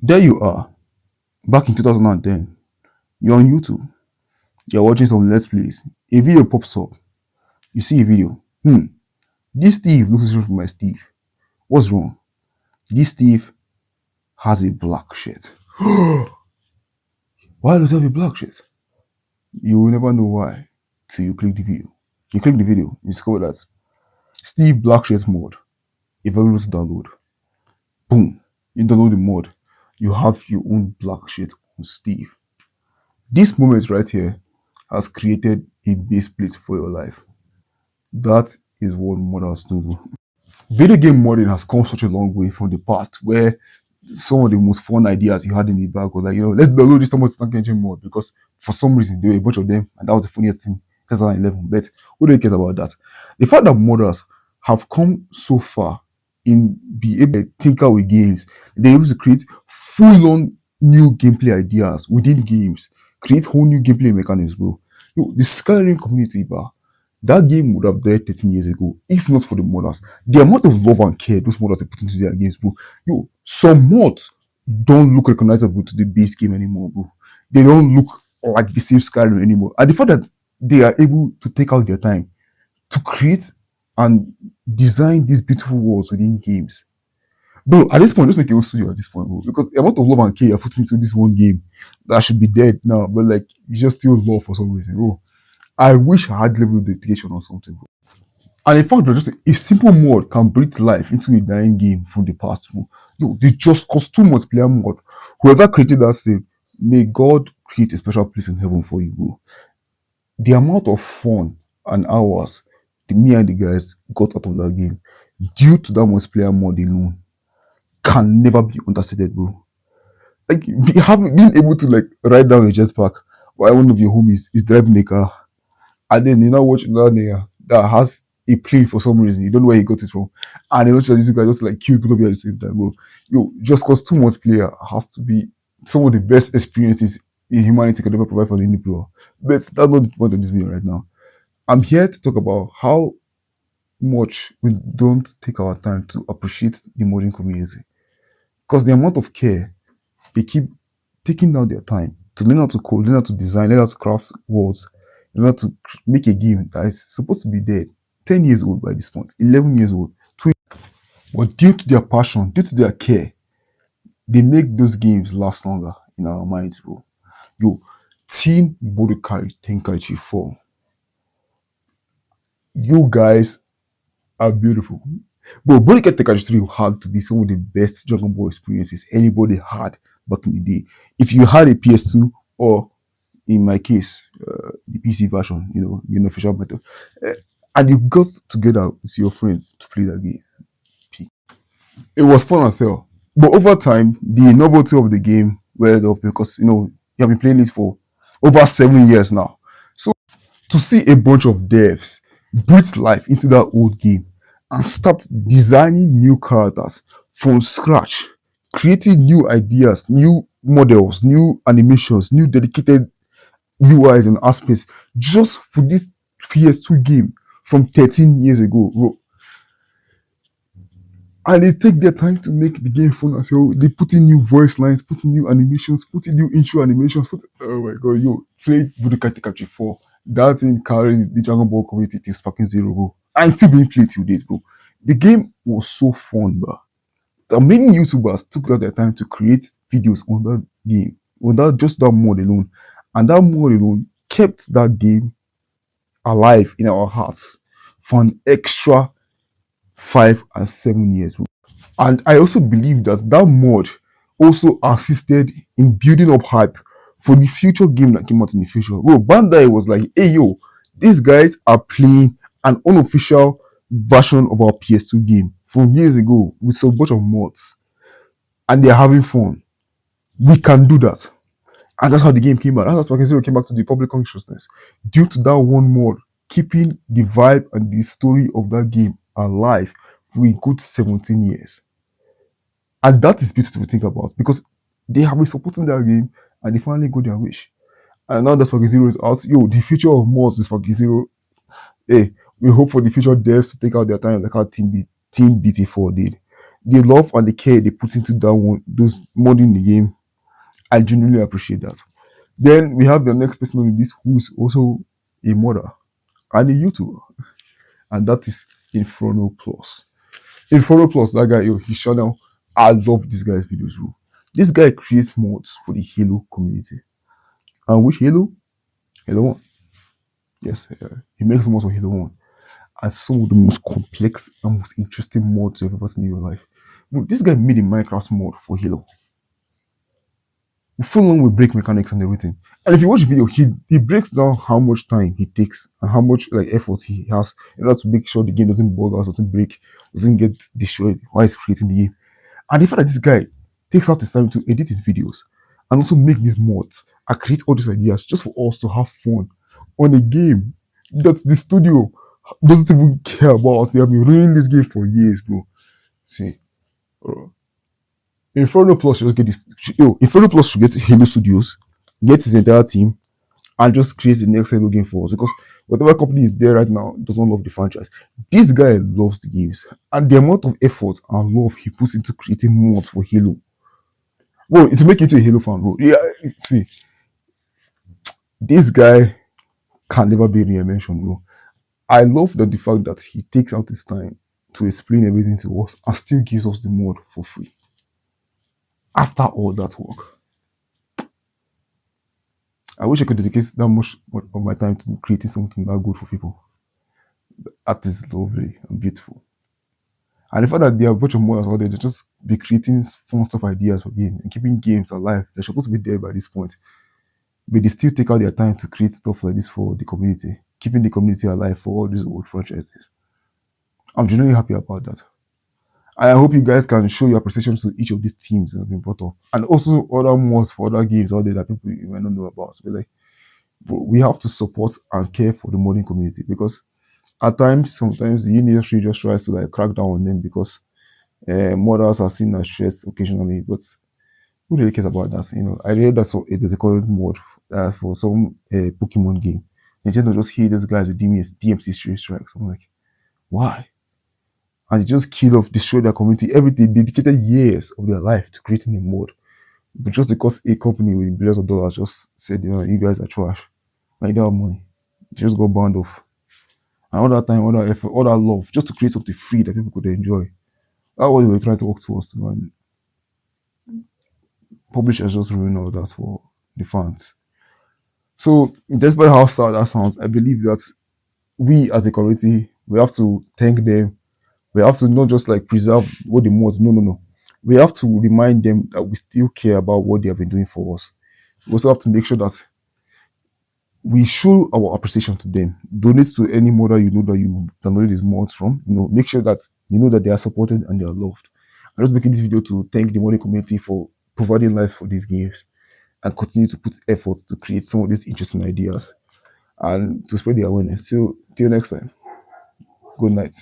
There you are, back in 2010. You're on YouTube. You're watching some Let's Plays. A video pops up. You see a video. This Steve looks different from my Steve. What's wrong? This Steve has a black shirt. Why does he have a black shirt? You will never know why till you click the video. You click the video, you discover that Steve Black Shirt mod available to download. Boom. You download the mod. You have your own black shirt on Steve. This moment right here has created a base plate for your life. That is what modders do. Video game modding has come such a long way from the past where some of the most fun ideas you had in the bag was like, let's download this Thomas Tank Engine mod because for some reason there were a bunch of them and that was the funniest thing in 2011. But who really cares about that? The fact that modders have come so far in being able to tinker with games, they're able to create full-on new gameplay ideas within games, create whole new gameplay mechanisms, bro. The Skyrim community, bar, that game would have died 13 years ago if not for the modders. The amount of love and care those modders have put into their games, bro. Some mods don't look recognizable to the base game anymore, bro. They don't look like the same Skyrim anymore. And the fact that they are able to take out their time to create and design these beautiful worlds within games. Bro, at this point, just make it studio at this point, bro. Because the amount of love and care you put into this one game that should be dead now, but like you just still love for some reason, bro. I wish I had level of dedication or something, bro. And in fact, just a simple mod can breathe life into a dying game from the past, bro. The Just Cause 2 multiplayer mod, whoever created that save, may God create a special place in heaven for you, bro. The amount of fun and hours me and the guys got out of that game due to that multiplayer mod alone can never be understated, bro. Like being able to like ride down a jetpack while one of your homies is driving a car, and then you now watch another nigga that has a plane for some reason. You don't know where he got it from, and then these guys just like kill people at the same time, bro. Just Cause 2 multiplayer has to be some of the best experiences in humanity can ever provide for the indie player. But that's not the point of this video right now. I'm here to talk about how much we don't take our time to appreciate the modding community. Because the amount of care they keep taking down their time to learn how to code, learn how to design, learn how to craft worlds, learn how to make a game that is supposed to be dead, 10 years old by this point, 11 years old, 20. But due to their passion, due to their care, they make those games last longer in our minds, bro. Team Budokai Tenkaichi 4. You guys are beautiful. But Budokai Tenkaichi 3 had to be some of the best Dragon Ball experiences anybody had back in the day. If you had a PS2 or, in my case, the PC version, the unofficial method, and you got together with your friends to play that game, it was fun as hell. But over time, the novelty of the game weared off because, you have been playing it for over 7 years now. So to see a bunch of devs breathe life into that old game and start designing new characters from scratch, creating new ideas, new models, new animations, new dedicated UIs and aspects just for this PS2 game from 13 years ago, bro. And they take their time to make the game fun as well. They put in new voice lines, put in new animations, put in new intro animations. Oh my god, play Budokai Tenkaichi 4. That thing carried the Dragon Ball community till Sparking Zero, bro. And still being played till date, bro. The game was so fun, bro. Many YouTubers took out their time to create videos on that game, on just that mod alone. And that mod alone kept that game alive in our hearts for an extra 5 and 7 years. And I also believe that mod also assisted in building up hype for the future game that came out in the future. Bro, Bandai was like, hey these guys are playing an unofficial version of our PS2 game from years ago with a bunch of mods. And they're having fun. We can do that. And that's how the game came out. That's how Sparking Zero came back to the public consciousness. Due to that one mod, keeping the vibe and the story of that game alive for a good 17 years. And that is beautiful to think about because they have been supporting that game and they finally got their wish. And now that Sparking Zero is out, the future of mods with Sparking Zero, hey, we hope for the future devs to take out their time like how Team BT4 did. the love and the care they put into that one, those modding the game, I genuinely appreciate that. Then we have the next person on this who's also a modder and a YouTuber, and that is Inferno Plus. Inferno Plus, that guy, yo, his channel, I love this guy's videos, bro. This guy creates mods for the Halo community. And which Halo? Halo 1. Yes, he makes mods for Halo 1. And some of the most complex and most interesting mods you've ever seen in your life. Bro, this guy made a Minecraft mod for Halo. Full on with break mechanics and everything. And if you watch the video, he breaks down how much time he takes and how much like effort he has in order to make sure the game doesn't bug out, doesn't break, doesn't get destroyed while he's creating the game. And the fact that this guy takes out his time to edit his videos and also make these mods and create all these ideas just for us to have fun on a game that the studio doesn't even care about us. They have been ruining this game for years, bro. See, bro. Inferno Plus should just get this. Inferno Plus should get Halo Studios, get his entire team, and just create the next Halo game for us. Because whatever company is there right now does not love the franchise. This guy loves the games, and the amount of effort and love he puts into creating mods for Halo. Well, to make you into a Halo fan, bro. Yeah, see, this guy can never be re-mentioned, bro. I love the fact that he takes out his time to explain everything to us and still gives us the mod for free. After all that work, I wish I could dedicate that much of my time to creating something that good for people. That is lovely and beautiful. And the fact that there are a bunch of modders out there, they just be creating fun stuff ideas for games and keeping games alive. They're supposed to be there by this point. But they still take out their time to create stuff like this for the community, keeping the community alive for all these old franchises. I'm genuinely happy about that. I hope you guys can show your appreciation to each of these teams that have been brought up. And also other mods for other games out there that people you might not know about. But like, we have to support and care for the modding community because at times, sometimes the industry just tries to like crack down on them because modders are seen as stressed occasionally. But who really cares about that? You know, I read that there's a current mod for some Pokemon game. Nintendo just hit those guys with DMC strikes. I'm like, why? And they just kill off, destroy their community. Everything dedicated years of their life to creating a mod. But just because a company with billions of dollars just said, you know, you guys are trash. Like, they have money. They just got banned off. And all that time, all that effort, all that love, just to create something free that people could enjoy. That's what they were trying to work towards. And publishers just ruined all that for the fans. So, despite how sad that sounds, I believe that we as a community, we have to thank them. We have to not just like preserve what the mods. No. We have to remind them that we still care about what they have been doing for us. We also have to make sure that we show our appreciation to them. Donate to any modder you know that you download these mods from. You know, make sure that you know that they are supported and they are loved. I'm just making this video to thank the modding community for providing life for these games and continue to put efforts to create some of these interesting ideas and to spread the awareness. So till next time, good night.